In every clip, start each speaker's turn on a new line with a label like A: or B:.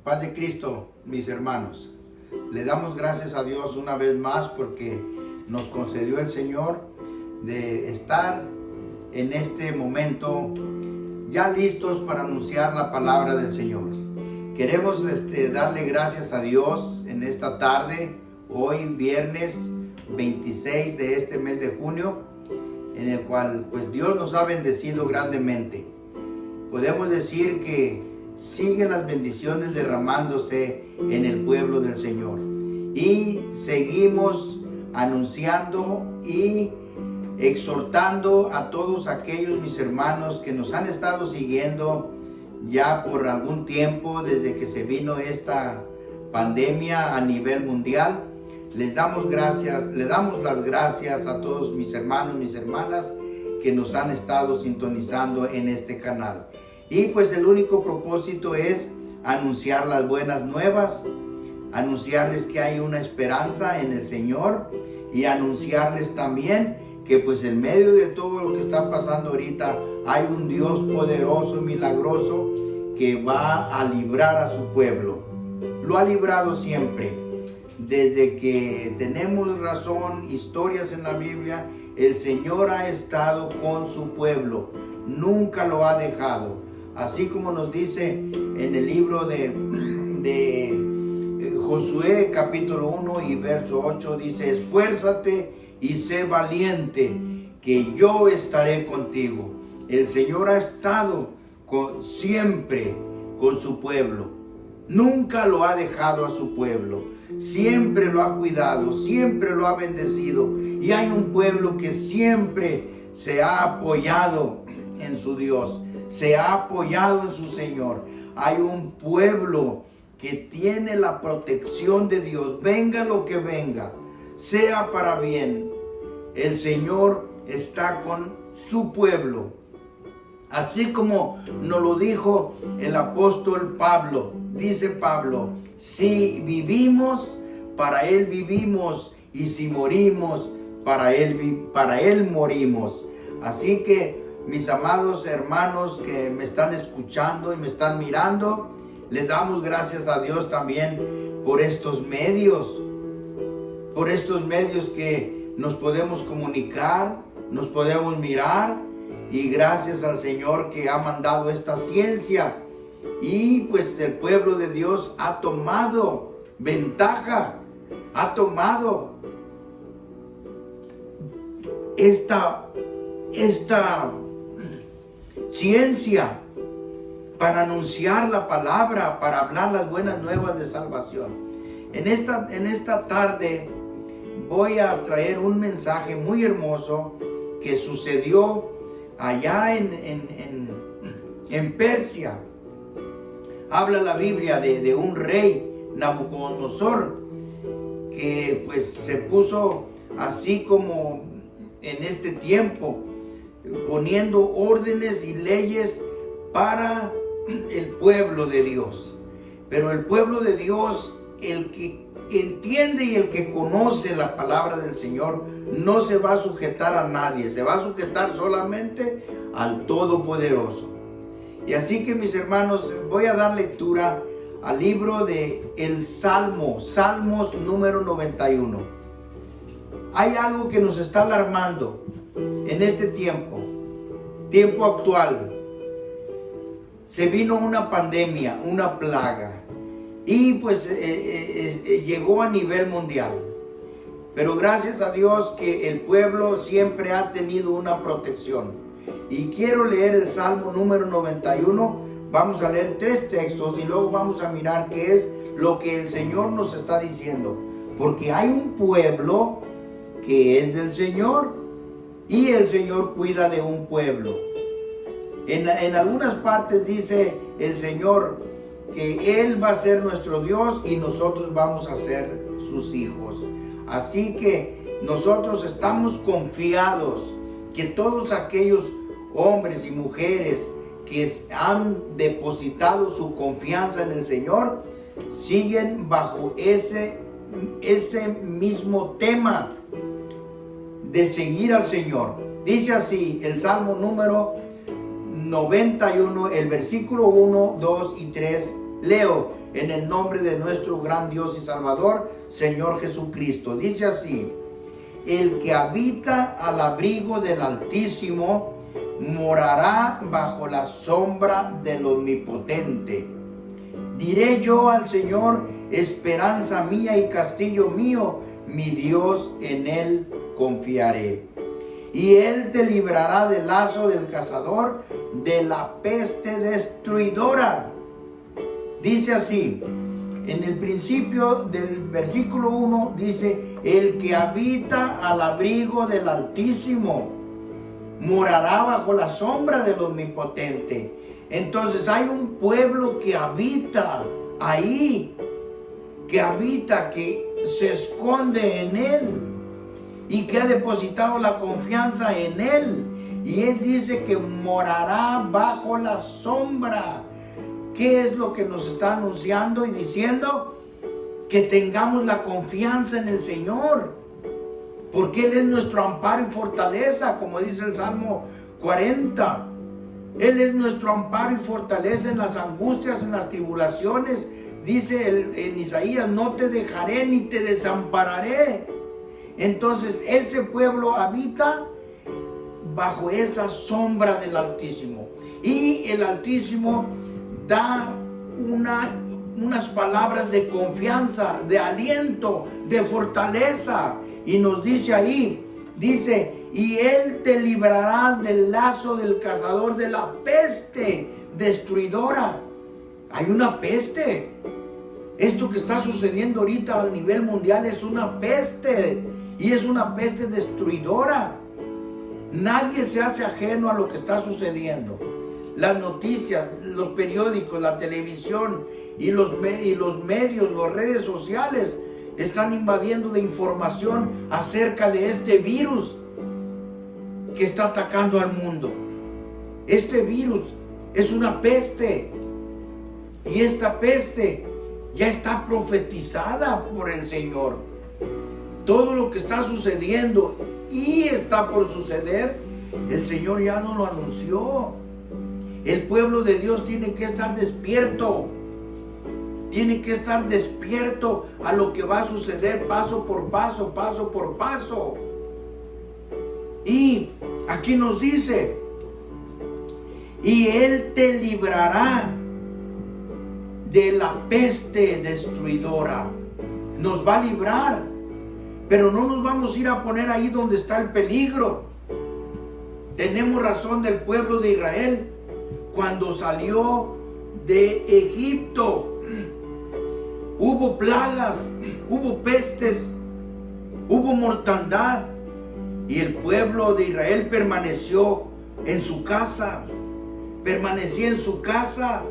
A: Paz de Cristo, mis hermanos. Le damos gracias a Dios una vez más porque nos concedió el Señor de estar en este momento ya listos para anunciar la palabra del Señor. Queremos darle gracias a Dios en esta tarde, hoy viernes 26 de este mes de junio, en el cual pues Dios nos ha bendecido grandemente. Podemos decir que siguen las bendiciones derramándose en el pueblo del Señor. Y seguimos anunciando y exhortando a todos aquellos mis hermanos que nos han estado siguiendo ya por algún tiempo desde que se vino esta pandemia a nivel mundial. Les damos gracias, le damos las gracias a todos mis hermanos, mis hermanas que nos han estado sintonizando en este canal. Y pues el único propósito es anunciar las buenas nuevas, anunciarles que hay una esperanza en el Señor y anunciarles también que pues en medio de todo lo que está pasando ahorita hay un Dios poderoso y milagroso que va a librar a su pueblo. Lo ha librado siempre. Desde que tenemos razón, historias en la Biblia, el Señor ha estado con su pueblo. Nunca lo ha dejado. Así como nos dice en el libro de Josué capítulo 1 y verso 8, dice: esfuérzate y sé valiente, que yo estaré contigo. El Señor ha estado siempre con su pueblo. Nunca lo ha dejado a su pueblo. Siempre lo ha cuidado, siempre lo ha bendecido. Y hay un pueblo que siempre se ha apoyado en su Dios, se ha apoyado en su Señor. Hay un pueblo que tiene la protección de Dios. Venga lo que venga, sea para bien, el Señor está con su pueblo. Así como nos lo dijo el apóstol Pablo. Dice Pablo: si vivimos, para Él vivimos, y si morimos, para Él morimos. Así que mis amados hermanos que me están escuchando y me están mirando, les damos gracias a Dios también por estos medios que nos podemos comunicar, nos podemos mirar, y gracias al Señor que ha mandado esta ciencia. Y pues el pueblo de Dios ha tomado ventaja, ha tomado esta ciencia para anunciar la palabra, para hablar las buenas nuevas de salvación. En esta tarde voy a traer un mensaje muy hermoso que sucedió allá en Persia. Habla la Biblia de un rey, Nabucodonosor, que pues se puso así como en este tiempo, poniendo órdenes y leyes para el pueblo de Dios. Pero el pueblo de Dios, el que entiende y el que conoce la palabra del Señor, no se va a sujetar a nadie, se va a sujetar solamente al Todopoderoso. Y así que mis hermanos, voy a dar lectura al libro de el Salmos número 91. Hay algo que nos está alarmando en este tiempo actual. Se vino una pandemia, una plaga, y pues llegó a nivel mundial. Pero gracias a Dios que el pueblo siempre ha tenido una protección. Y quiero leer el Salmo número 91. Vamos a leer 3 textos y luego vamos a mirar qué es lo que el Señor nos está diciendo. Porque hay un pueblo que es del Señor, y el Señor cuida de un pueblo. En algunas partes dice el Señor que Él va a ser nuestro Dios y nosotros vamos a ser sus hijos. Así que nosotros estamos confiados que todos aquellos hombres y mujeres que han depositado su confianza en el Señor siguen bajo ese mismo tema de seguir al Señor. Dice así el Salmo número 91, el versículo 1, 2 y 3. Leo: en el nombre de nuestro gran Dios y Salvador, Señor Jesucristo. Dice así: el que habita al abrigo del Altísimo morará bajo la sombra del Omnipotente. Diré yo al Señor, esperanza mía y castillo mío, mi Dios, en Él confiaré. Y Él te librará del lazo del cazador, de la peste destruidora. Dice así, en el principio del versículo 1, dice: el que habita al abrigo del Altísimo morará bajo la sombra del Omnipotente. Entonces hay un pueblo que habita ahí, que se esconde en Él y que ha depositado la confianza en Él. Y Él dice que morará bajo la sombra. ¿Qué es lo que nos está anunciando y diciendo? Que tengamos la confianza en el Señor, porque Él es nuestro amparo y fortaleza, como dice el Salmo 40. Él es nuestro amparo y fortaleza en las angustias, en las tribulaciones. Dice en Isaías: no te dejaré ni te desampararé. Entonces ese pueblo habita bajo esa sombra del Altísimo. Y el Altísimo da unas palabras de confianza, de aliento, de fortaleza. Y nos dice ahí, dice: y Él te librará del lazo del cazador, de la peste destruidora. Hay una peste. Esto que está sucediendo ahorita a nivel mundial es una peste, y es una peste destruidora. Nadie se hace ajeno a lo que está sucediendo. Las noticias, los periódicos, la televisión y los medios, las redes sociales están invadiendo de información acerca de este virus que está atacando al mundo. Este virus es una peste, y esta peste ya está profetizada por el Señor. Todo lo que está sucediendo y está por suceder, el Señor ya nos lo anunció. El pueblo de Dios tiene que estar despierto. Tiene que estar despierto a lo que va a suceder paso por paso, paso por paso. Y aquí nos dice: y Él te librará de la peste destruidora. Nos va a librar, pero no nos vamos a ir a poner ahí donde está el peligro. Tenemos razón del pueblo de Israel cuando salió de Egipto. Hubo plagas, hubo pestes, hubo mortandad, y el pueblo de Israel permaneció en su casa. Permanecía en su casa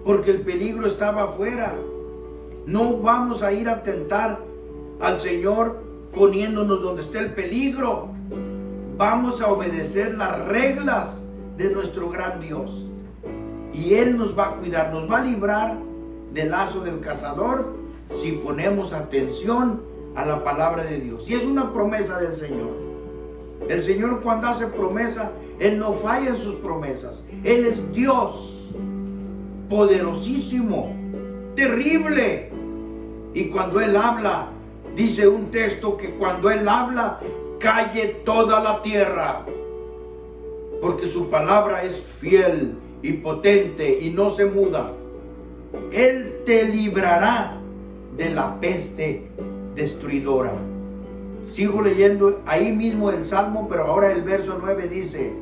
A: porque el peligro estaba afuera. No vamos a ir a tentar al Señor poniéndonos donde esté el peligro. Vamos a obedecer las reglas de nuestro gran Dios, y Él nos va a cuidar, nos va a librar del lazo del cazador si ponemos atención a la palabra de Dios. Y es una promesa del Señor. El Señor, cuando hace promesa, Él no falla en sus promesas. Él es Dios poderosísimo, terrible. Y cuando Él habla, dice un texto que cuando Él habla, calle toda la tierra, porque su palabra es fiel y potente y no se muda. Él te librará de la peste destruidora. Sigo leyendo ahí mismo el Salmo, pero ahora el verso 9 dice: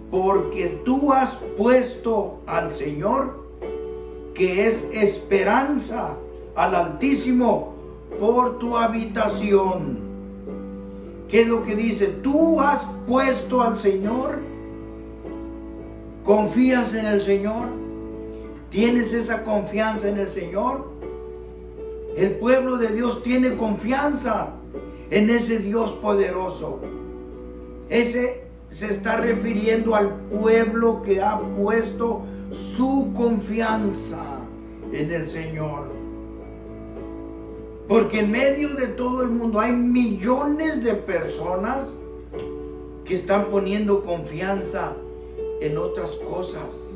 A: porque tú has puesto al Señor, que es esperanza, al Altísimo, por tu habitación. ¿Qué es lo que dice? Tú has puesto al Señor. ¿Confías en el Señor? ¿Tienes esa confianza en el Señor? El pueblo de Dios tiene confianza en ese Dios poderoso. Ese se está refiriendo al pueblo que ha puesto su confianza en el Señor. Porque en medio de todo el mundo hay millones de personas que están poniendo confianza en otras cosas.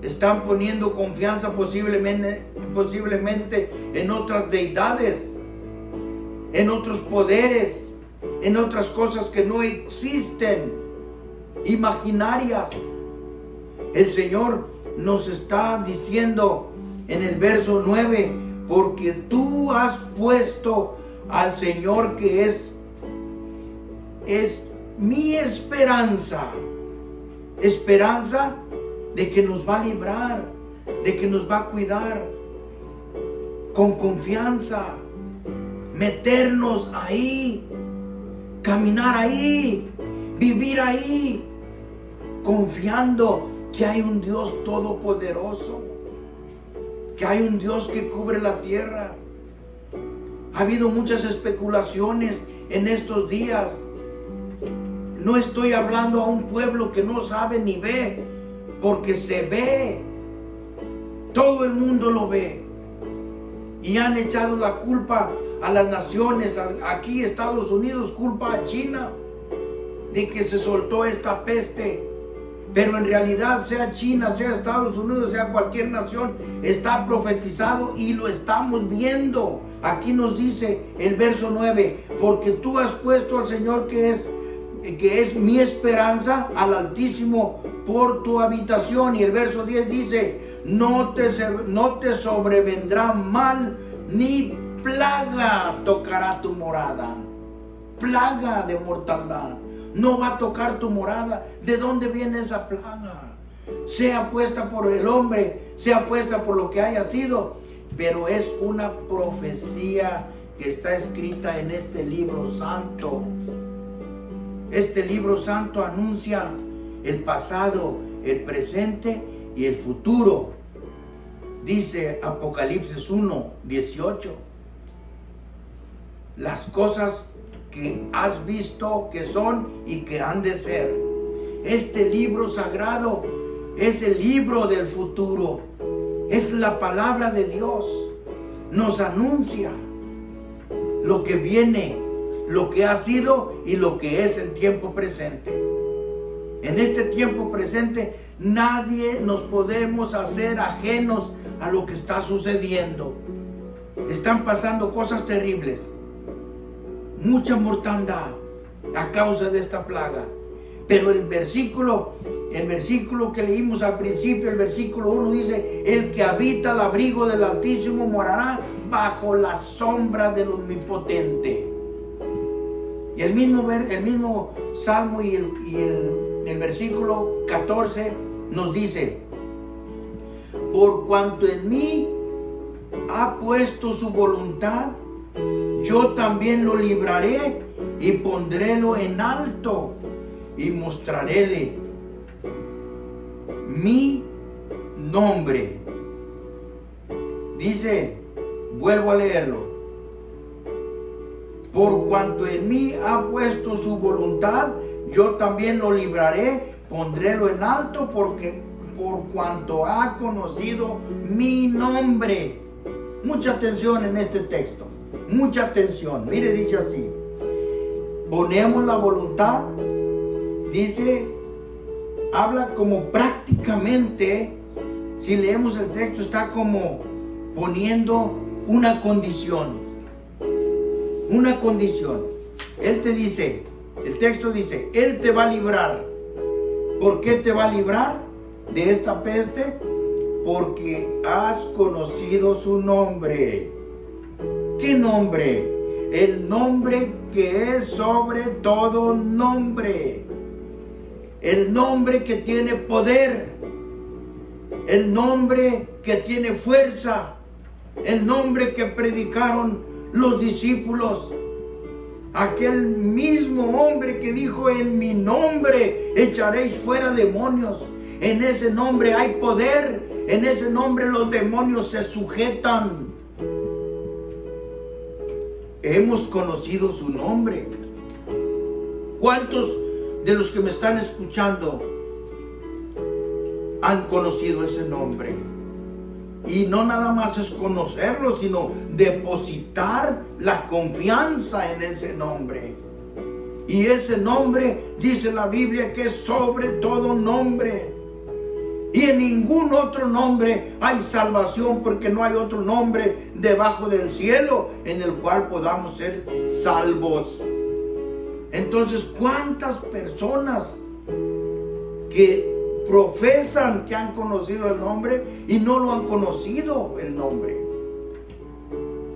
A: Están poniendo confianza posiblemente en otras deidades, en otros poderes, en otras cosas que no existen, imaginarias. El Señor nos está diciendo en el verso 9, porque tú has puesto al Señor que es mi esperanza de que nos va a librar, de que nos va a cuidar, con confianza, meternos ahí, caminar ahí, vivir ahí, confiando que hay un Dios todopoderoso, que hay un Dios que cubre la tierra. Ha habido muchas especulaciones en estos días. No estoy hablando a un pueblo que no sabe ni ve, porque se ve. Todo el mundo lo ve. Y han echado la culpa a las naciones. Aquí Estados Unidos culpa a China de que se soltó esta peste. Pero en realidad, sea China, sea Estados Unidos, sea cualquier nación, está profetizado y lo estamos viendo. Aquí nos dice el verso 9, porque tú has puesto al Señor que es mi esperanza, al Altísimo por tu habitación. Y el verso 10 dice, no te sobrevendrá mal, ni plaga tocará tu morada. Plaga de mortandad no va a tocar tu morada. ¿De dónde viene esa plaga? Sea puesta por el hombre, sea puesta por lo que haya sido, pero es una profecía que está escrita en este libro santo. Este libro santo anuncia el pasado, el presente y el futuro. Dice Apocalipsis 1:18. Las cosas que has visto que son y que han de ser. Este libro sagrado es el libro del futuro. Es la palabra de Dios. Nos anuncia lo que viene, lo que ha sido y lo que es el tiempo presente. En este tiempo presente nadie nos podemos hacer ajenos a lo que está sucediendo. Están pasando cosas terribles, mucha mortandad a causa de esta plaga. Pero el versículo que leímos al principio, el versículo 1 dice, el que habita al abrigo del Altísimo morará bajo la sombra del Omnipotente. Y el mismo Salmo y el versículo 14 nos dice, por cuanto en mí ha puesto su voluntad, yo también lo libraré y pondrélo en alto y mostraréle mi nombre. Dice, vuelvo a leerlo. Por cuanto en mí ha puesto su voluntad, yo también lo libraré, pondrélo en alto, porque por cuanto ha conocido mi nombre. Mucha atención en este texto, mucha atención. Mire, dice así, ponemos la voluntad, dice, habla como prácticamente, si leemos el texto, está como poniendo una condición. Una condición. Él te dice, el texto dice, Él te va a librar. ¿Por qué te va a librar de esta peste? Porque has conocido su nombre. ¿Qué nombre? El nombre que es sobre todo nombre. El nombre que tiene poder. El nombre que tiene fuerza. El nombre que predicaron los discípulos. Aquel mismo hombre que dijo, en mi nombre echaréis fuera demonios. En ese nombre hay poder. En ese nombre los demonios se sujetan. Hemos conocido su nombre. ¿Cuántos de los que me están escuchando han conocido ese nombre? Y no nada más es conocerlo, sino depositar la confianza en ese nombre. Y ese nombre, dice la Biblia, que es sobre todo nombre. Y en ningún otro nombre hay salvación, porque no hay otro nombre debajo del cielo en el cual podamos ser salvos. Entonces, ¿cuántas personas que profesan que han conocido el nombre y no lo han conocido el nombre?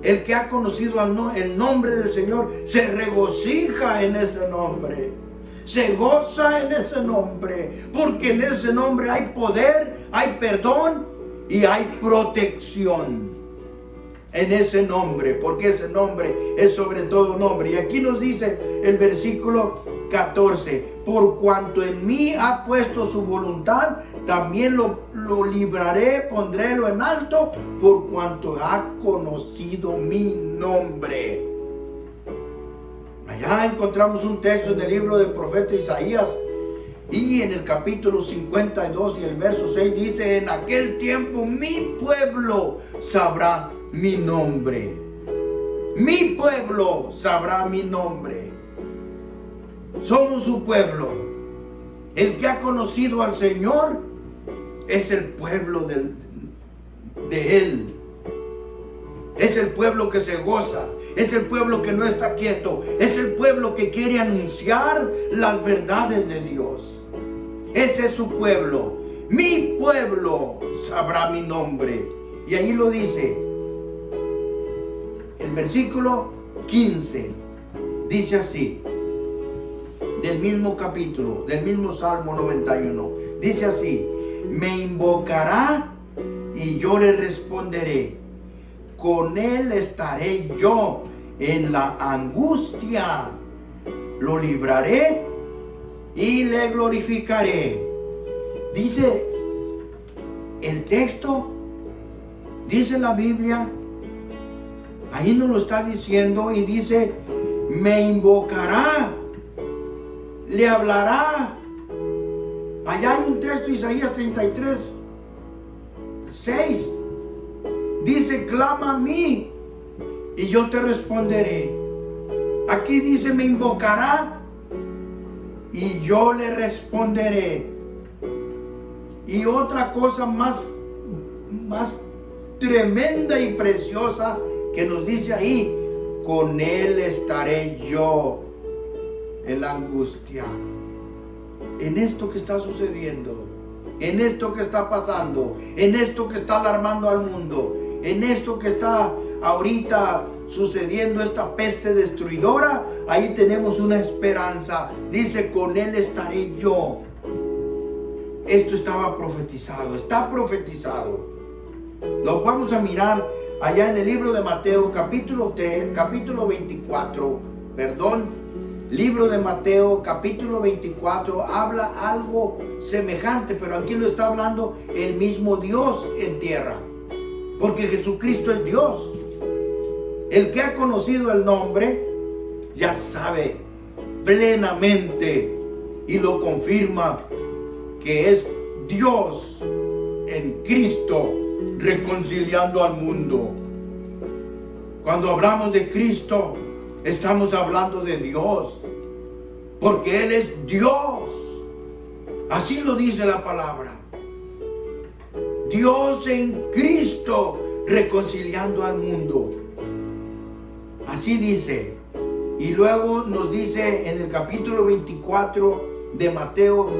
A: El que ha conocido el nombre del Señor se regocija en ese nombre, se goza en ese nombre, porque en ese nombre hay poder, hay perdón y hay protección. En ese nombre, porque ese nombre es sobre todo nombre. Y aquí nos dice el versículo 14: por cuanto en mí ha puesto su voluntad, también lo libraré, pondrélo en alto, por cuanto ha conocido mi nombre. Allá encontramos un texto en el libro del profeta Isaías, y en el capítulo 52 y el verso 6 dice: en aquel tiempo mi pueblo sabrá mi nombre. Mi pueblo sabrá mi nombre. Somos su pueblo. El que ha conocido al Señor es el pueblo de Él. Es el pueblo que se goza. Es el pueblo que no está quieto. Es el pueblo que quiere anunciar las verdades de Dios. Ese es su pueblo. Mi pueblo sabrá mi nombre. Y ahí lo dice. El versículo 15 dice así, del mismo capítulo, del mismo Salmo 91, dice así: me invocará y yo le responderé, con él estaré yo en la angustia, lo libraré y le glorificaré. Dice el texto, dice la Biblia, ahí nos lo está diciendo, y dice: me invocará, le hablará. Allá hay un texto, Isaías 33, 6. Dice: clama a mí y yo te responderé. Aquí dice: me invocará y yo le responderé. Y otra cosa más tremenda y preciosa que nos dice ahí: con él estaré yo en la angustia. En esto que está sucediendo, en esto que está pasando, en esto que está alarmando al mundo, en esto que está ahorita sucediendo, esta peste destruidora, ahí tenemos una esperanza. Dice: con él estaré yo. Esto estaba profetizado, está profetizado. Lo vamos a mirar allá en el libro de Mateo, capítulo 24, libro de Mateo, capítulo 24, habla algo semejante, pero aquí lo está hablando el mismo Dios en tierra, porque Jesucristo es Dios. El que ha conocido el nombre ya sabe plenamente y lo confirma que es Dios en Cristo reconciliando al mundo. Cuando hablamos de Cristo, estamos hablando de Dios, porque Él es Dios. Así lo dice la palabra. Dios en Cristo reconciliando al mundo. Así dice. Y luego nos dice en el capítulo 24 de Mateo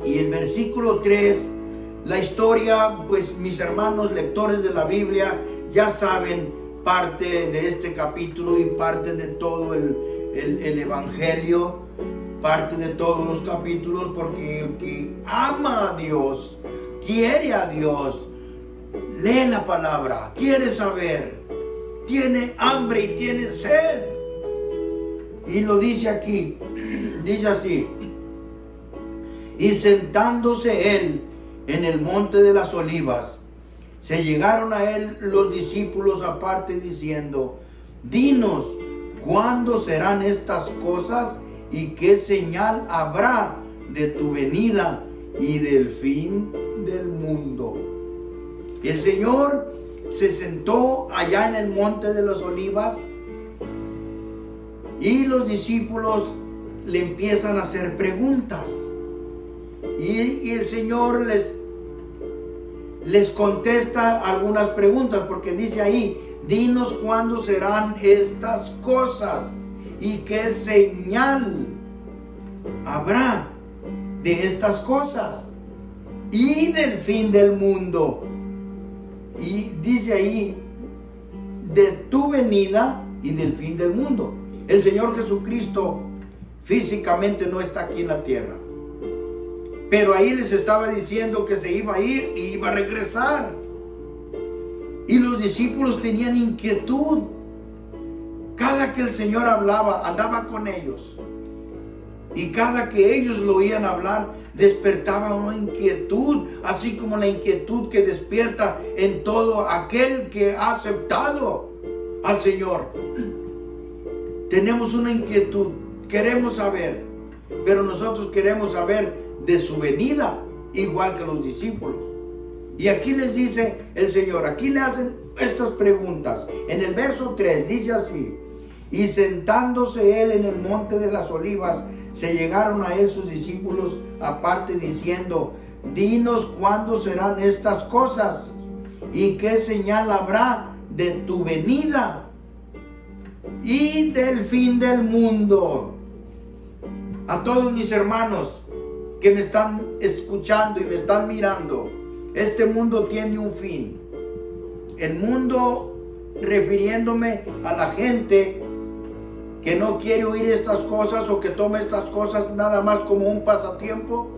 A: y el versículo 3, la historia, pues mis hermanos lectores de la Biblia ya saben parte de este capítulo y parte de todo el Evangelio, parte de todos los capítulos, porque el que ama a Dios, quiere a Dios, lee la palabra, quiere saber, tiene hambre y tiene sed. Y lo dice aquí, dice así: y sentándose él en el monte de las olivas, se llegaron a él los discípulos aparte diciendo: dinos, ¿cuándo serán estas cosas y qué señal habrá de tu venida y del fin del mundo? El Señor se sentó allá en el monte de las olivas y los discípulos le empiezan a hacer preguntas. Y el Señor les les contesta algunas preguntas, porque dice ahí, dinos cuándo serán estas cosas y qué señal habrá de estas cosas y del fin del mundo. Y dice ahí, de tu venida y del fin del mundo. El Señor Jesucristo físicamente no está aquí en la tierra, pero ahí les estaba diciendo que se iba a ir y iba a regresar. Y los discípulos tenían inquietud. Cada que el Señor hablaba, andaba con ellos. Y cada que ellos lo oían hablar, despertaba una inquietud, así como la inquietud que despierta en todo aquel que ha aceptado al Señor. Tenemos una inquietud, queremos saber, pero nosotros queremos saber de su venida, igual que los discípulos. Y aquí les dice el Señor, aquí le hacen estas preguntas. En el verso 3 dice así: y sentándose él en el monte de las olivas, se llegaron a él sus discípulos aparte, diciendo: dinos cuándo serán estas cosas y qué señal habrá de tu venida y del fin del mundo. A todos mis hermanos que me están escuchando y me están mirando, este mundo tiene un fin. El mundo, refiriéndome a la gente que no quiere oír estas cosas o que toma estas cosas nada más como un pasatiempo,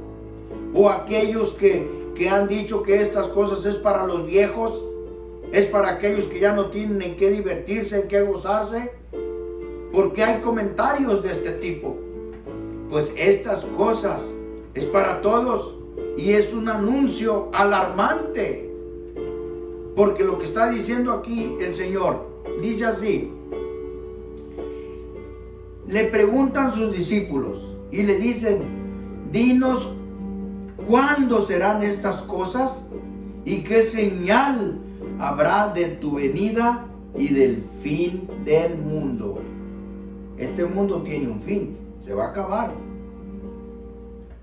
A: o aquellos que han dicho que estas cosas es para los viejos, es para aquellos que ya no tienen en qué divertirse, en qué gozarse, porque hay comentarios de este tipo. Pues estas cosas es para todos y es un anuncio alarmante, porque lo que está diciendo aquí el Señor dice así. Le preguntan sus discípulos y le dicen: dinos cuándo serán estas cosas y qué señal habrá de tu venida y del fin del mundo. Este mundo tiene un fin, se va a acabar.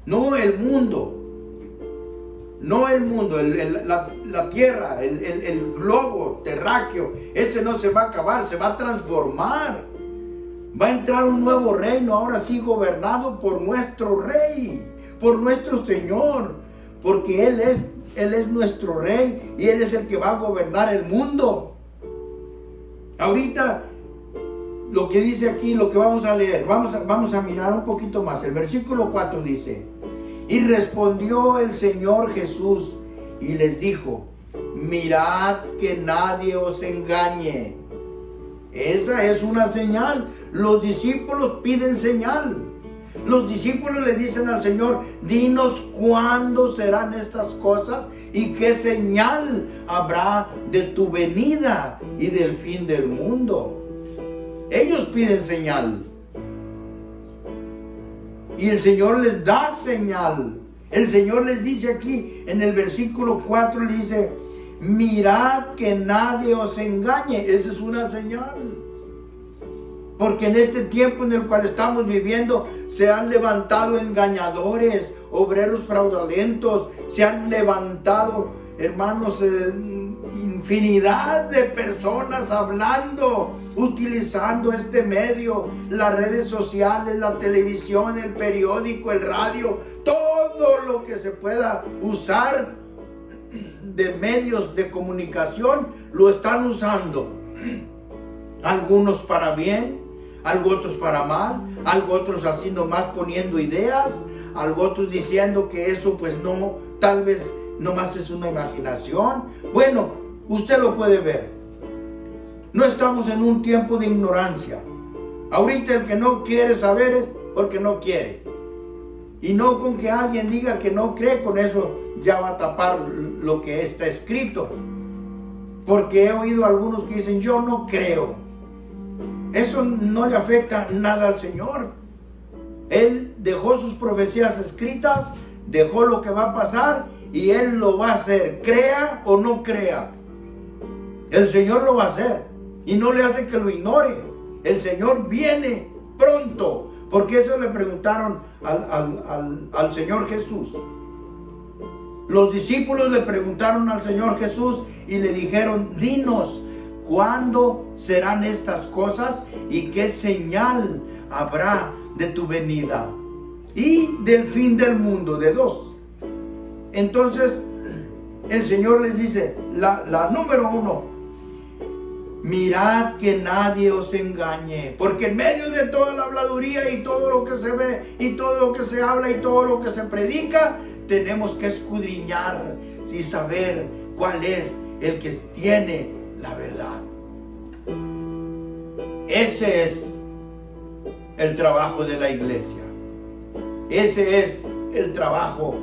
A: No el mundo, la tierra, el globo terráqueo, ese no se va a acabar, se va a transformar. Va a entrar un nuevo reino, ahora sí gobernado por nuestro Rey, por nuestro Señor, porque Él es nuestro Rey y Él es el que va a gobernar el mundo. Ahorita, lo que dice aquí, lo que vamos a leer, vamos a mirar un poquito más. El versículo 4 dice: y respondió el Señor Jesús y les dijo: mirad que nadie os engañe. Esa es una señal. Los discípulos piden señal. Los discípulos le dicen al Señor: dinos cuándo serán estas cosas y qué señal habrá de tu venida y del fin del mundo. Ellos piden señal y el Señor les da señal. El Señor les dice aquí en el versículo 4, le dice: mirad que nadie os engañe. Esa es una señal. Porque en este tiempo en el cual estamos viviendo se han levantado engañadores, obreros fraudulentos, se han levantado, hermanos, infinidad de personas hablando, utilizando este medio, las redes sociales, la televisión, el periódico, el radio, todo lo que se pueda usar de medios de comunicación lo están usando. Algunos para bien, algo otros para mal, algo otros así nomás poniendo ideas, algo otros diciendo que eso pues no, tal vez nomás es una imaginación. Bueno, usted lo puede ver. No estamos en un tiempo de ignorancia. Ahorita el que no quiere saber es porque no quiere. Y no con que alguien diga que no cree, con eso ya va a tapar lo que está escrito. Porque he oído a algunos que dicen: yo no creo. Eso no le afecta nada al Señor. Él dejó sus profecías escritas, dejó lo que va a pasar y Él lo va a hacer, crea o no crea. El Señor lo va a hacer y no le hace que lo ignore. El Señor viene pronto, porque eso le preguntaron al Señor Jesús. Los discípulos le preguntaron al Señor Jesús y le dijeron: dinos, ¿cuándo serán estas cosas y qué señal habrá de tu venida y del fin del mundo? De dos. Entonces el Señor les dice, la número uno: mirad que nadie os engañe, porque en medio de toda la habladuría y todo lo que se ve y todo lo que se habla y todo lo que se predica, tenemos que escudriñar y saber cuál es el que tiene la verdad. Ese es el trabajo de la iglesia. Ese es el trabajo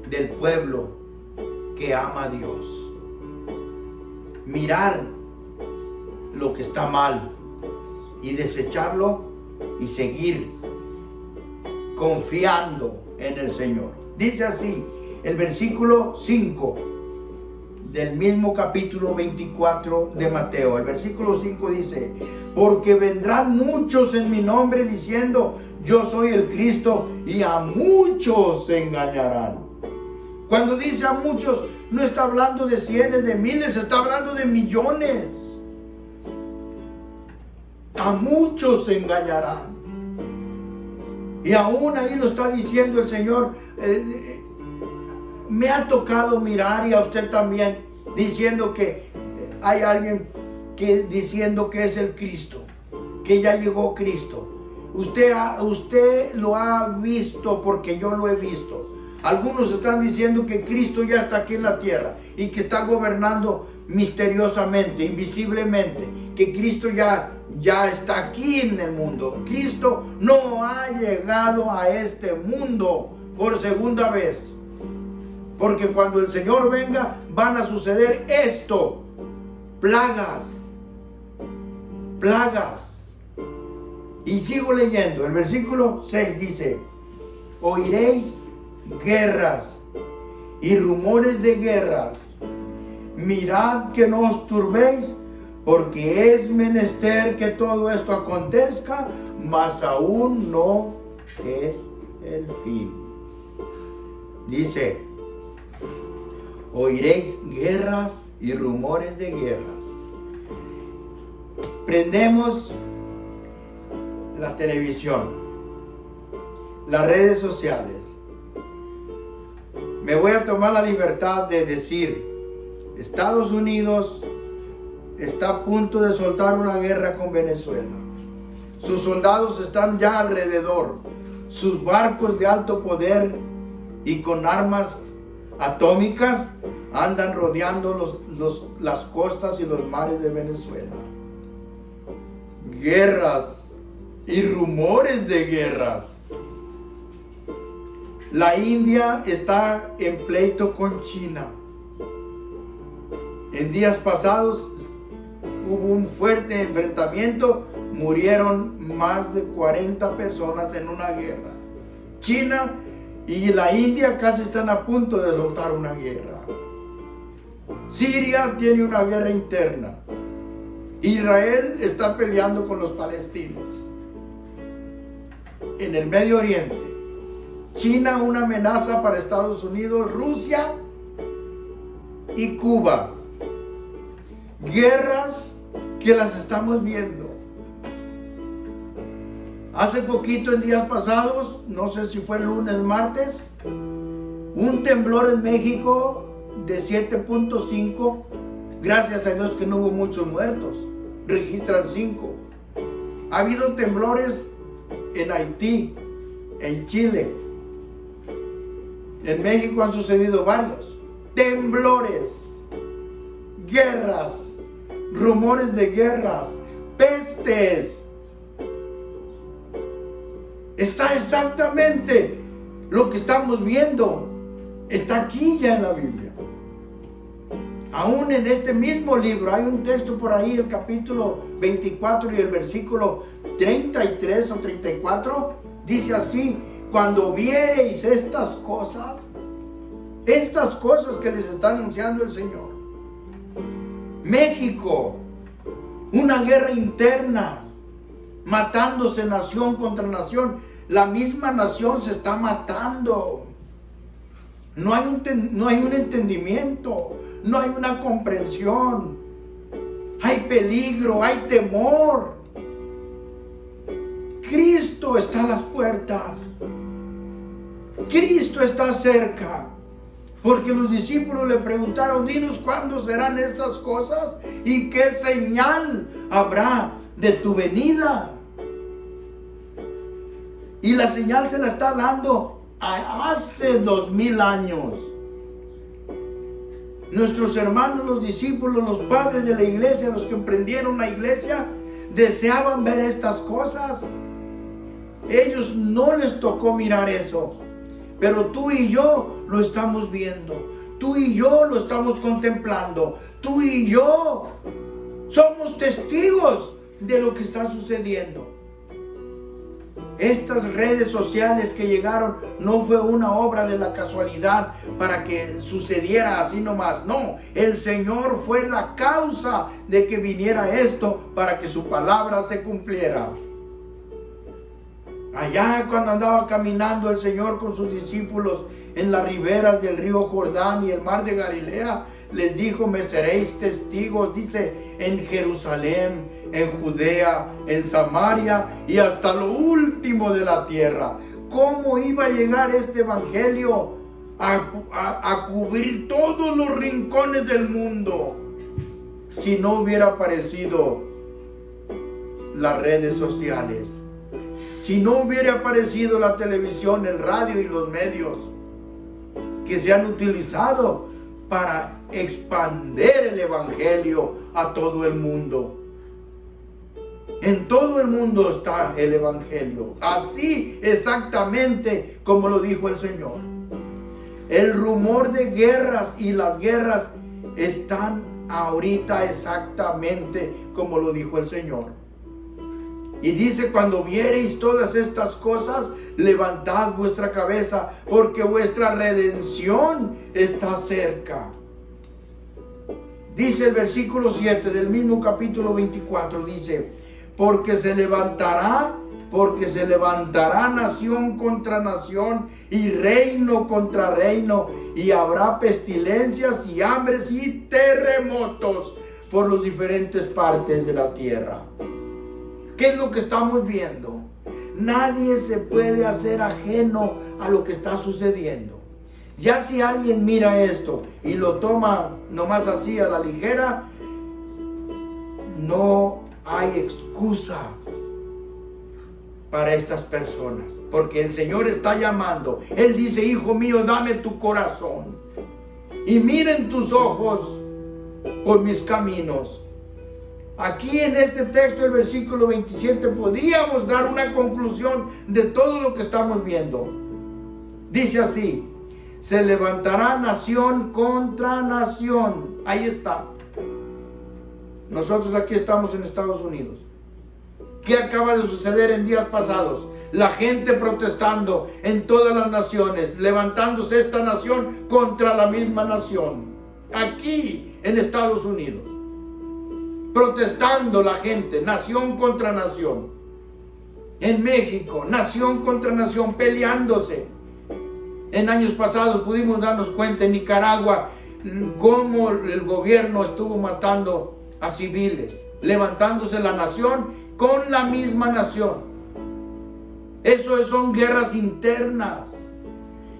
A: del pueblo que ama a Dios. Mirar lo que está mal y desecharlo y seguir confiando en el Señor. Dice así el versículo 5 del mismo capítulo 24 de Mateo. El versículo 5 dice: porque vendrán muchos en mi nombre diciendo: yo soy el Cristo, y a muchos se engañarán. Cuando dice a muchos, no está hablando de cientos, de miles, está hablando de millones. A muchos se engañarán. Y aún ahí lo está diciendo el Señor. Me me mirar, y a usted también, diciendo que hay alguien que diciendo que es el Cristo, que ya llegó Cristo. Usted lo ha visto, porque yo lo he visto. Algunos están diciendo que Cristo ya está aquí en la tierra y que está gobernando misteriosamente, invisiblemente, que Cristo ya está aquí en el mundo. Cristo no ha llegado a este mundo por segunda vez, porque cuando el Señor venga van a suceder esto: plagas. Y sigo leyendo. El versículo 6 dice: oiréis guerras y rumores de guerras. Mirad que no os turbéis, porque es menester que todo esto acontezca, mas aún no es el fin. Dice: oiréis guerras y rumores de guerras. Prendemos la televisión, las redes sociales. Me voy a tomar la libertad de decir: Estados Unidos está a punto de soltar una guerra con Venezuela. Sus soldados están ya alrededor. Sus barcos de alto poder y con armas atómicas andan rodeando las costas y los mares de Venezuela. Guerras y rumores de guerras. La India está en pleito con China. En días pasados hubo un fuerte enfrentamiento. Murieron más de 40 personas en una guerra. China y la India casi están a punto de soltar una guerra. Siria tiene una guerra interna. Israel está peleando con los palestinos. En el Medio Oriente, China una amenaza para Estados Unidos, Rusia y Cuba. Guerras que las estamos viendo. Hace poquito, en días pasados, no sé si fue el lunes, martes, un temblor en México de 7.5. Gracias a Dios que no hubo muchos muertos. Registran 5. Ha habido temblores en Haití, en Chile. En México han sucedido varios. Temblores, guerras, rumores de guerras, pestes. Está exactamente lo que estamos viendo. Está aquí ya en la Biblia. Aún en este mismo libro hay un texto por ahí, el capítulo 24 y el versículo 33 o 34. Dice así: cuando viereis estas cosas que les está anunciando el Señor. México, una guerra interna, matándose nación contra nación. La misma nación se está matando. No hay un entendimiento, no hay una comprensión. Hay peligro, hay temor. Cristo está a las puertas. Cristo está cerca. Porque los discípulos le preguntaron: dinos cuándo serán estas cosas y qué señal habrá de tu venida. Y la señal se la está dando hace 2000 años. Nuestros hermanos, los discípulos, los padres de la iglesia, los que emprendieron la iglesia, deseaban ver estas cosas. Ellos no les tocó mirar eso, pero tú y yo lo estamos viendo. Tú y yo lo estamos contemplando. Tú y yo somos testigos de lo que está sucediendo. Estas redes sociales que llegaron no fue una obra de la casualidad para que sucediera así nomás. No, el Señor fue la causa de que viniera esto para que su palabra se cumpliera. Allá cuando andaba caminando el Señor con sus discípulos en las riberas del río Jordán y el mar de Galilea, les dijo: me seréis testigos, dice, en Jerusalén, en Judea, en Samaria y hasta lo último de la tierra. ¿Cómo iba a llegar este evangelio a cubrir todos los rincones del mundo si no hubiera aparecido las redes sociales? Si no hubiera aparecido la televisión, el radio y los medios que se han utilizado para expandir el evangelio a todo el mundo. En todo el mundo está el evangelio, así exactamente como lo dijo el Señor. El rumor de guerras y las guerras están ahorita exactamente como lo dijo el Señor. Y dice: cuando viereis todas estas cosas, levantad vuestra cabeza, porque vuestra redención está cerca. Dice el versículo 7 del mismo capítulo 24, dice: porque se levantará nación contra nación y reino contra reino, y habrá pestilencias y hambres y terremotos por las diferentes partes de la tierra. ¿Qué es lo que estamos viendo? Nadie se puede hacer ajeno a lo que está sucediendo. Ya si alguien mira esto y lo toma nomás así a la ligera, no hay excusa para estas personas, porque el Señor está llamando. Él dice: hijo mío, dame tu corazón y miren tus ojos por mis caminos. Aquí en este texto, el versículo 27, podríamos dar una conclusión de todo lo que estamos viendo. Dice así: se levantará nación contra nación. Ahí está. Nosotros aquí estamos en Estados Unidos. ¿Qué acaba de suceder en días pasados? La gente protestando en todas las naciones, levantándose esta nación contra la misma nación. Aquí en Estados Unidos, protestando la gente, nación contra nación. En México, nación contra nación, peleándose. En años pasados pudimos darnos cuenta en Nicaragua cómo el gobierno estuvo matando a civiles, levantándose la nación con la misma nación. Eso son guerras internas.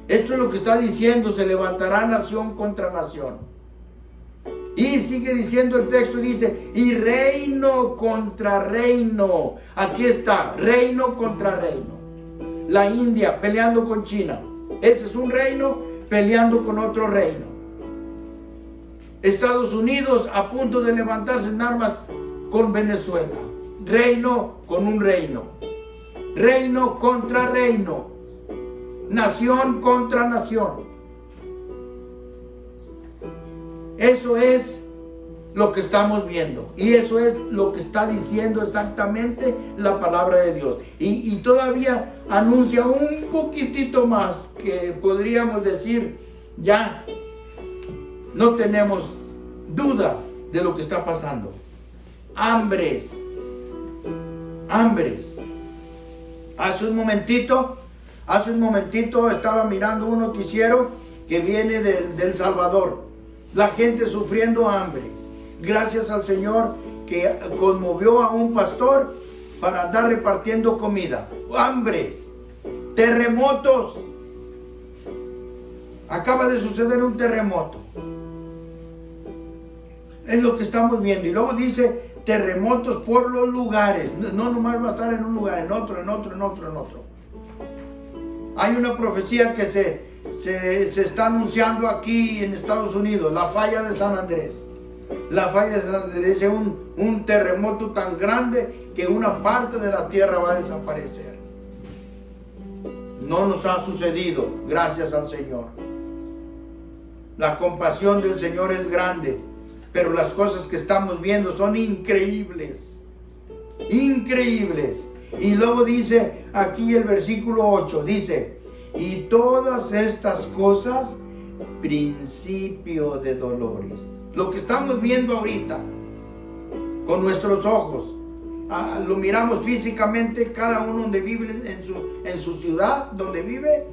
A: Esto es lo que está diciendo: se levantará nación contra nación. Y sigue diciendo el texto, dice: y reino contra reino. Aquí está, reino contra reino. La India peleando con China. Ese es un reino peleando con otro reino. Estados Unidos a punto de levantarse en armas con Venezuela. Reino con un reino. Reino contra reino. Nación contra nación. Eso es lo que estamos viendo. Y eso es lo que está diciendo exactamente la palabra de Dios. Y todavía anuncia un poquitito más, que podríamos decir ya no tenemos duda de lo que está pasando. Hambres. Hace un momentito estaba mirando un noticiero que viene del Salvador. La gente sufriendo hambre. Gracias al Señor que conmovió a un pastor para andar repartiendo comida. Hambre, terremotos. Acaba de suceder un terremoto. Es lo que estamos viendo. Y luego dice terremotos por los lugares. No nomás va a estar en un lugar, en otro. Hay una profecía que se está anunciando aquí en Estados Unidos. La falla de San Andrés. La falla de San Andrés es un terremoto tan grande que una parte de la tierra va a desaparecer. No nos ha sucedido, gracias al Señor. La compasión del Señor es grande, pero las cosas que estamos viendo son increíbles. Increíbles. Y luego dice aquí el versículo 8, dice, y todas estas cosas, principio de dolores. Lo que estamos viendo ahorita, con nuestros ojos, lo miramos físicamente, cada uno donde vive en su ciudad, donde vive,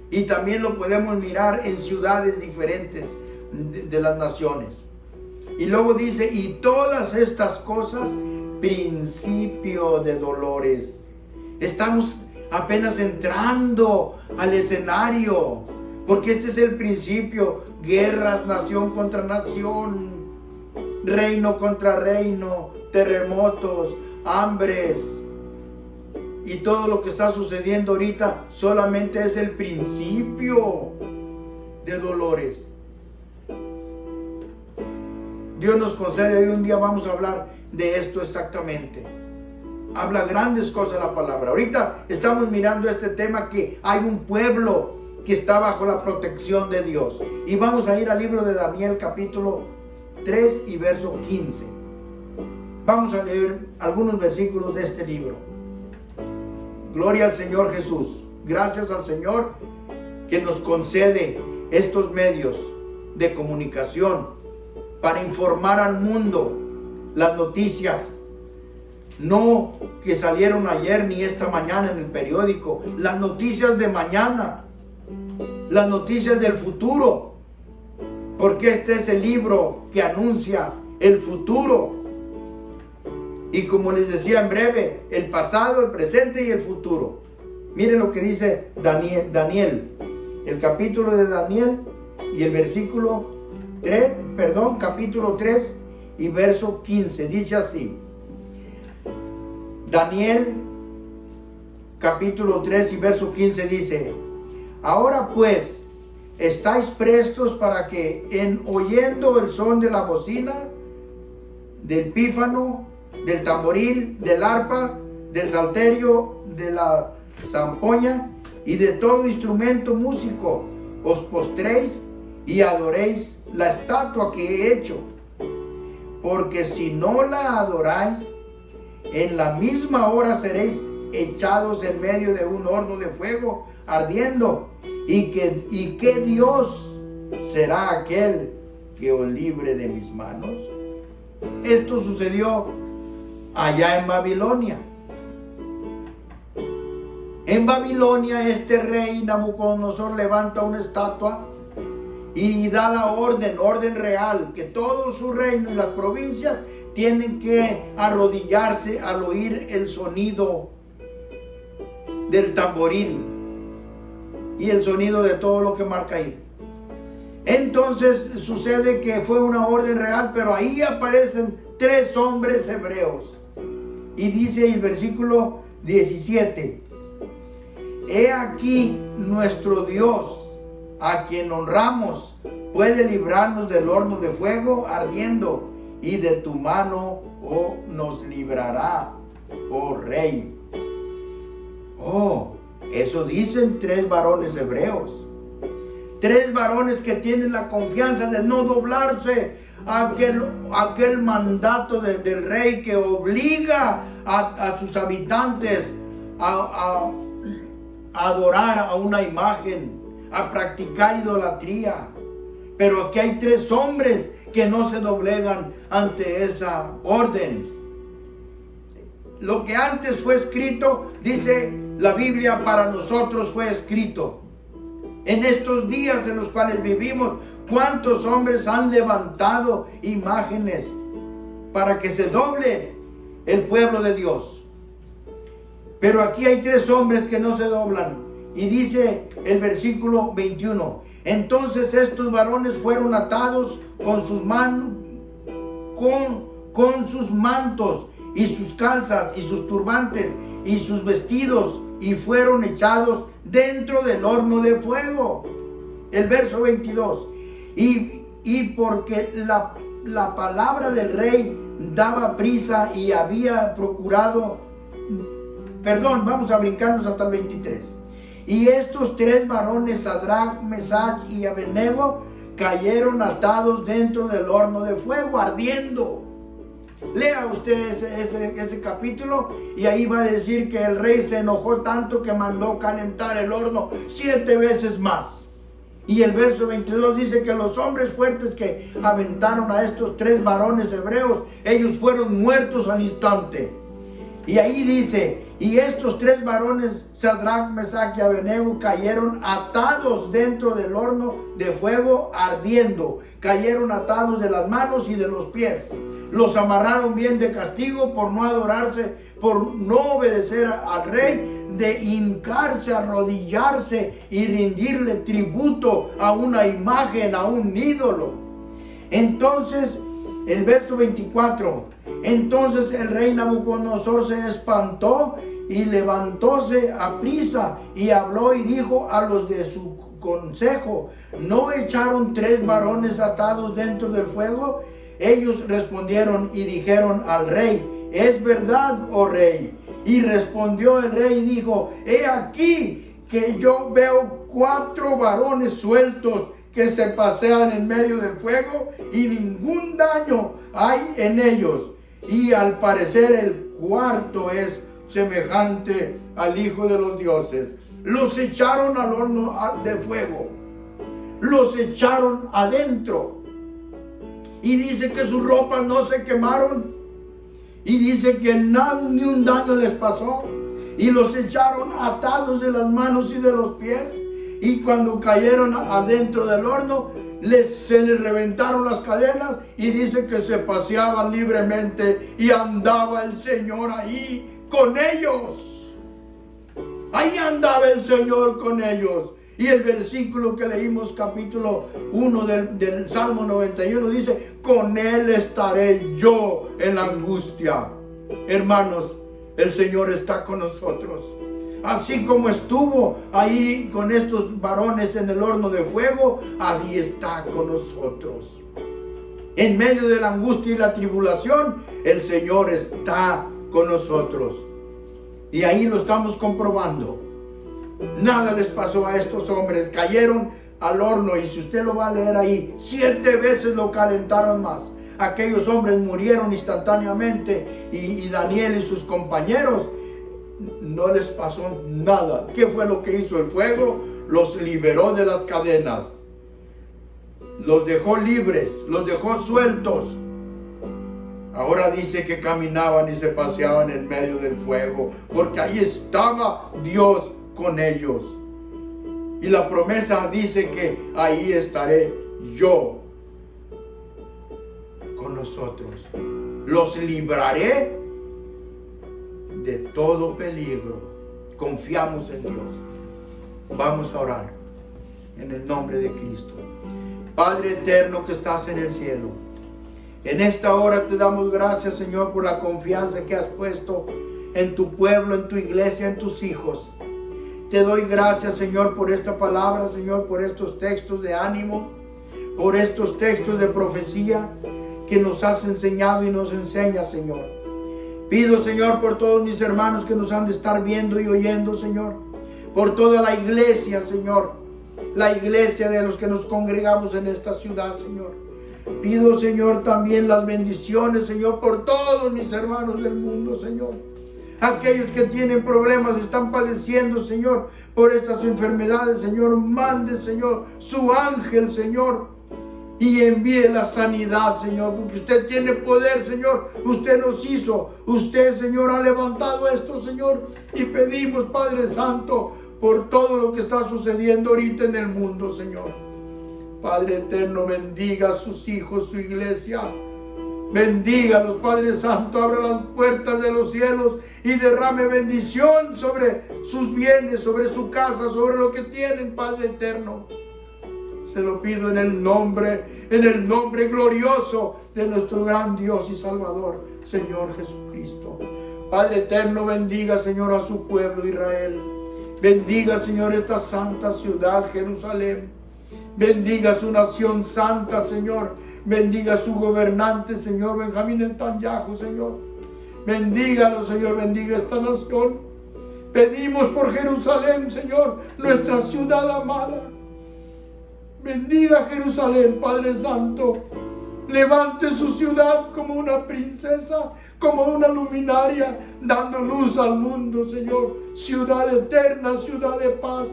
A: y también lo podemos mirar en ciudades diferentes de las naciones. Y luego dice, y todas estas cosas, principio de dolores. Estamos apenas entrando al escenario, porque este es el principio. Guerras, nación contra nación, reino contra reino, terremotos, hambres. Y todo lo que está sucediendo ahorita solamente es el principio de dolores. Dios nos concede, hoy un día vamos a hablar de esto exactamente. Habla grandes cosas la palabra. Ahorita estamos mirando este tema, que hay un pueblo que está bajo la protección de Dios. Y vamos a ir al libro de Daniel capítulo 3 y verso 15. Vamos a leer algunos versículos de este libro. Gloria al Señor Jesús. Gracias al Señor que nos concede estos medios de comunicación para informar al mundo las noticias, no que salieron ayer ni esta mañana en el periódico, las noticias de mañana, las noticias del futuro, porque este es el libro que anuncia el futuro. Y como les decía en breve, el pasado, el presente y el futuro. Miren lo que dice Daniel, el capítulo de Daniel y el versículo 3, capítulo 3 y verso 15. Dice así: Daniel, capítulo 3 y verso 15 dice: ahora pues, estáis prestos para que en oyendo el son de la bocina, del pífano, del tamboril, del arpa, del salterio, de la zampoña y de todo instrumento músico, os postréis y adoréis la estatua que he hecho. Porque si no la adoráis, en la misma hora seréis echados en medio de un horno de fuego ardiendo. ¿Y qué Dios será aquel que os libre de mis manos? Esto sucedió allá en Babilonia. En Babilonia este rey Nabucodonosor levanta una estatua y da la orden real, que todo su reino y las provincias tienen que arrodillarse al oír el sonido del tamboril y el sonido de todo lo que marca ahí. Entonces sucede que fue una orden real, pero ahí aparecen 3 hombres hebreos. Y dice el versículo 17: he aquí nuestro Dios, a quien honramos, puede librarnos del horno de fuego ardiendo, y de tu mano nos librará, oh rey. Eso dicen 3 varones hebreos. 3 varones que tienen la confianza de no doblarse a aquel mandato del rey que obliga a sus habitantes a adorar a una imagen, a practicar idolatría. Pero aquí hay 3 hombres que no se doblegan ante esa orden. Lo que antes fue escrito, dice la Biblia, para nosotros fue escrito. En estos días en los cuales vivimos, ¿cuántos hombres han levantado imágenes para que se doble el pueblo de Dios? Pero aquí hay 3 hombres que no se doblan. Y dice el versículo 21. Entonces estos varones fueron atados con sus mantos y sus calzas y sus turbantes y sus vestidos, y fueron echados dentro del horno de fuego. El verso 22. Y porque la palabra del rey daba prisa y había procurado, vamos a brincarnos hasta el 23. Y estos 3 varones, Sadrach, Mesach y Abednego, cayeron atados dentro del horno de fuego ardiendo. Lea usted ese capítulo y ahí va a decir que el rey se enojó tanto que mandó calentar el horno 7 veces más. Y el verso 22 dice que los hombres fuertes que aventaron a estos 3 varones hebreos, ellos fueron muertos al instante. Y ahí dice, y estos 3 varones, Sadrach, Mesach y Abednego, cayeron atados dentro del horno de fuego ardiendo. Cayeron atados de las manos y de los pies. Los amarraron bien de castigo por no adorarse, por no obedecer al rey, de hincarse, arrodillarse y rendirle tributo a una imagen, a un ídolo. Entonces, el verso 24. Entonces el rey Nabucodonosor se espantó y levantóse aprisa y habló y dijo a los de su consejo: ¿no echaron 3 varones atados dentro del fuego? Ellos respondieron y dijeron al rey: ¿es verdad, oh rey? Y respondió el rey y dijo: he aquí que yo veo 4 varones sueltos que se pasean en medio del fuego y ningún daño hay en ellos. Y al parecer el cuarto es semejante al Hijo de los dioses. Los echaron al horno de fuego. Los echaron adentro. Y dice que sus ropas no se quemaron. Y dice que ni un daño les pasó. Y los echaron atados de las manos y de los pies. Y cuando cayeron adentro del horno, se les reventaron las cadenas. Y dice que se paseaban libremente. Y andaba el Señor ahí con ellos. Ahí andaba el Señor con ellos. Y el versículo que leímos, capítulo 1 del Salmo 91, dice: con Él estaré yo en la angustia. Hermanos, el Señor está con nosotros. Así como estuvo ahí con estos varones en el horno de fuego, así está con nosotros. En medio de la angustia y la tribulación, el Señor está con nosotros. Y ahí lo estamos comprobando. Nada les pasó a estos hombres. Cayeron al horno, y si usted lo va a leer ahí, 7 veces lo calentaron más. Aquellos hombres murieron instantáneamente, y Daniel y sus compañeros no les pasó nada. ¿Qué fue lo que hizo el fuego? Los liberó de las cadenas, los dejó libres, los dejó sueltos. Ahora dice que caminaban y se paseaban en medio del fuego, porque ahí estaba Dios con ellos. Y la promesa dice que ahí estaré yo con nosotros. Los libraré de todo peligro. Confiamos en Dios. Vamos a orar en el nombre de Cristo. Padre eterno que estás en el cielo, en esta hora te damos gracias, Señor, por la confianza que has puesto en tu pueblo, en tu iglesia, en tus hijos. Te doy gracias, Señor, por esta palabra, Señor, por estos textos de ánimo, por estos textos de profecía que nos has enseñado y nos enseñas, Señor. Pido, Señor, por todos mis hermanos que nos han de estar viendo y oyendo, Señor. Por toda la iglesia, Señor. La iglesia de los que nos congregamos en esta ciudad, Señor. Pido, Señor, también las bendiciones, Señor, por todos mis hermanos del mundo, Señor. Aquellos que tienen problemas, están padeciendo, Señor, por estas enfermedades, Señor. Mande, Señor, su ángel, Señor, y envíe la sanidad, Señor, porque usted tiene poder, Señor. Usted nos hizo, usted, Señor, ha levantado esto, Señor, y pedimos, Padre Santo, por todo lo que está sucediendo ahorita en el mundo, Señor. Padre eterno, bendiga a sus hijos, su iglesia. Bendígalos, Padre Santo, abra las puertas de los cielos y derrame bendición sobre sus bienes, sobre su casa, sobre lo que tienen, Padre eterno. Se lo pido en el nombre glorioso de nuestro gran Dios y Salvador, Señor Jesucristo. Padre eterno, bendiga, Señor, a su pueblo Israel. Bendiga, Señor, esta santa ciudad, Jerusalén. Bendiga su nación santa, Señor. Bendiga a su gobernante, Señor, Benjamín Netanyahu, Señor. Bendígalo, Señor, bendiga esta nación. Pedimos por Jerusalén, Señor, nuestra ciudad amada. Bendiga Jerusalén, Padre Santo. Levante su ciudad como una princesa, como una luminaria, dando luz al mundo, Señor. Ciudad eterna, ciudad de paz.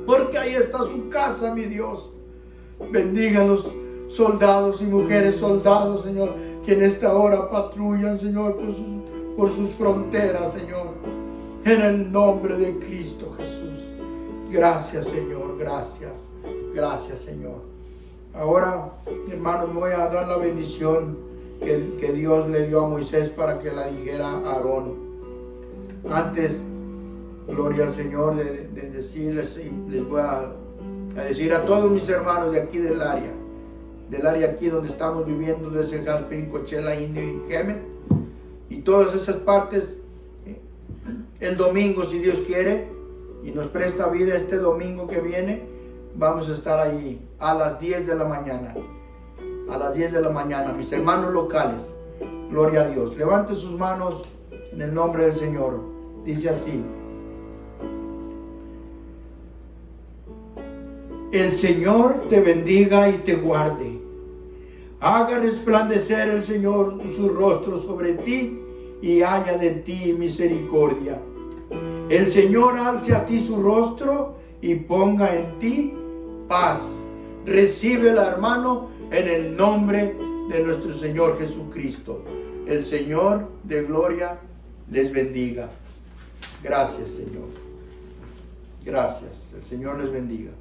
A: Porque ahí está su casa, mi Dios. Bendiga a los soldados y mujeres soldados, Señor, que en esta hora patrullan, Señor, por sus fronteras, Señor. En el nombre de Cristo Jesús. Gracias, Señor, gracias. Gracias, Señor. Ahora, hermanos, voy a dar la bendición que Dios le dio a Moisés para que la dijera a Aarón. Antes, gloria al Señor, de decirles, les voy a decir a todos mis hermanos de aquí del área aquí donde estamos viviendo, desde Jazmín, Coachella, Indio y Gemet, y todas esas partes, el domingo, si Dios quiere, y nos presta vida este domingo que viene, vamos a estar allí a las 10 de la mañana. A las 10 de la mañana, mis hermanos locales. Gloria a Dios. Levante sus manos en el nombre del Señor. Dice así: el Señor te bendiga y te guarde. Haga resplandecer el Señor su rostro sobre ti y haya de ti misericordia. El Señor alce a ti su rostro y ponga en ti paz. Recíbela, hermano, en el nombre de nuestro Señor Jesucristo. El Señor de gloria les bendiga. Gracias, Señor. Gracias. El Señor les bendiga.